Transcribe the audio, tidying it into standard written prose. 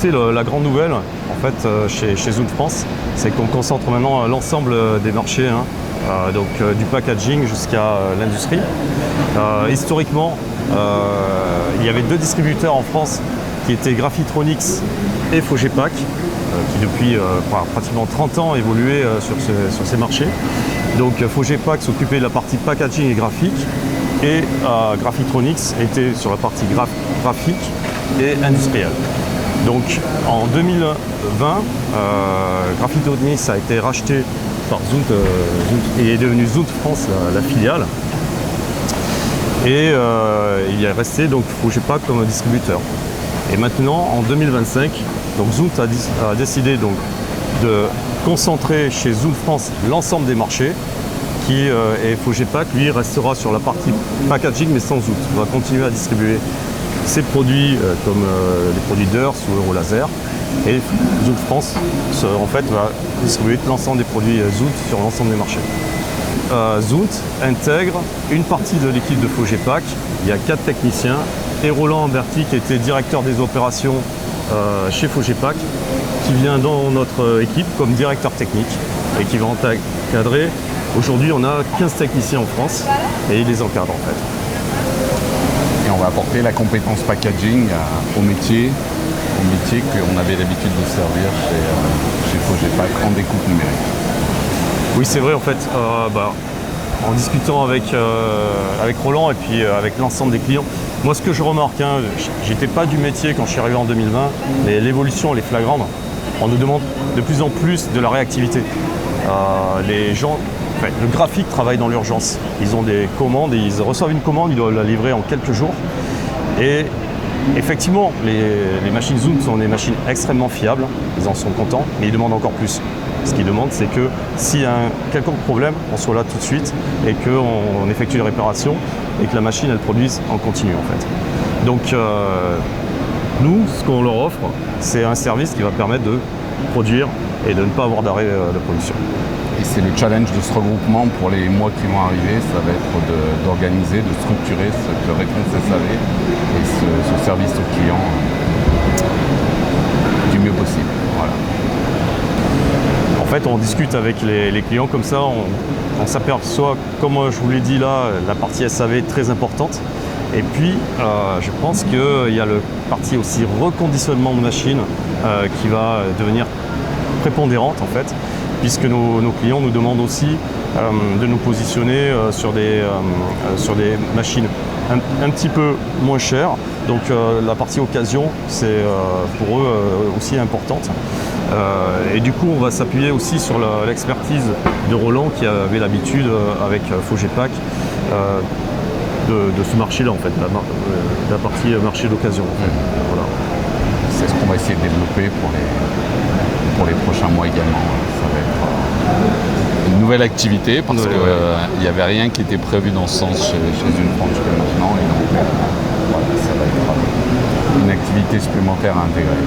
écoutez, la grande nouvelle, en fait, chez Zund France, c'est qu'on concentre maintenant l'ensemble des marchés, donc du packaging jusqu'à l'industrie. Historiquement, il y avait deux distributeurs en France qui étaient Graphitronics et Fogepack, qui depuis pratiquement 30 ans évoluaient sur ces marchés. Donc Fogepack s'occupait de la partie packaging et graphique, et Graphitronics était sur la partie graphique et industrielle. Donc en 2020, Graphitronics a été racheté par Zund et est devenu Zund France, la filiale. Et il est resté donc Fogepack comme distributeur. Et maintenant, en 2025, donc Zund a décidé donc de concentrer chez Zund France l'ensemble des marchés, et Fogepack, lui, restera sur la partie packaging, mais sans Zund. On va continuer à distribuer ses produits comme les produits Durst ou Eurolaser. Et Zund France, en fait, va distribuer l'ensemble des produits Zund sur l'ensemble des marchés. Zund intègre une partie de l'équipe de Fogepack. Il y a 4 techniciens. Et Roland Amberti, qui était directeur des opérations chez Fogepack, qui vient dans notre équipe comme directeur technique et qui va encadrer. Aujourd'hui, on a 15 techniciens en France et il les encadre en fait. Et on va apporter la compétence packaging au métier qu'on avait l'habitude de servir chez Fogepack en découpe numérique. Oui, c'est vrai en fait. En discutant avec Roland et puis avec l'ensemble des clients, moi ce que je remarque, j'étais pas du métier quand je suis arrivé en 2020, mais l'évolution elle est flagrante. On nous demande de plus en plus de la réactivité. Les gens, le graphique travaille dans l'urgence. Ils ont des commandes, et ils reçoivent une commande, ils doivent la livrer en quelques jours. Et effectivement, les machines Zund sont des machines extrêmement fiables, ils en sont contents, mais ils demandent encore plus. Ce qu'ils demandent, c'est que s'il y a un quelconque problème, on soit là tout de suite et qu'on effectue les réparations et que la machine, elle produise en continu en fait. Donc nous, ce qu'on leur offre, c'est un service qui va permettre de produire et de ne pas avoir d'arrêt de production. Et c'est le challenge de ce regroupement pour les mois qui vont arriver, ça va être d'organiser, de structurer cette réponse SAV et ce service au client du mieux possible. Voilà. En fait, on discute avec les clients comme ça, on s'aperçoit, comme je vous l'ai dit là, la partie SAV est très importante. Et puis, je pense qu'il y a la partie aussi reconditionnement de machines qui va devenir prépondérante en fait, puisque nos clients nous demandent aussi de nous positionner sur des machines un petit peu moins chères. Donc la partie occasion, c'est pour eux aussi importante. Et du coup, on va s'appuyer aussi sur l'expertise de Roland qui avait l'habitude avec Fogepack de ce marché-là, en fait, la partie marché d'occasion. En fait. Voilà. C'est ce qu'on va essayer de développer pour les prochains mois également. Ça va être une nouvelle activité parce qu'il n'y avait rien qui était prévu dans ce sens chez Zund France jusqu'à maintenant. Et donc, voilà, ça va être une activité supplémentaire à intégrer.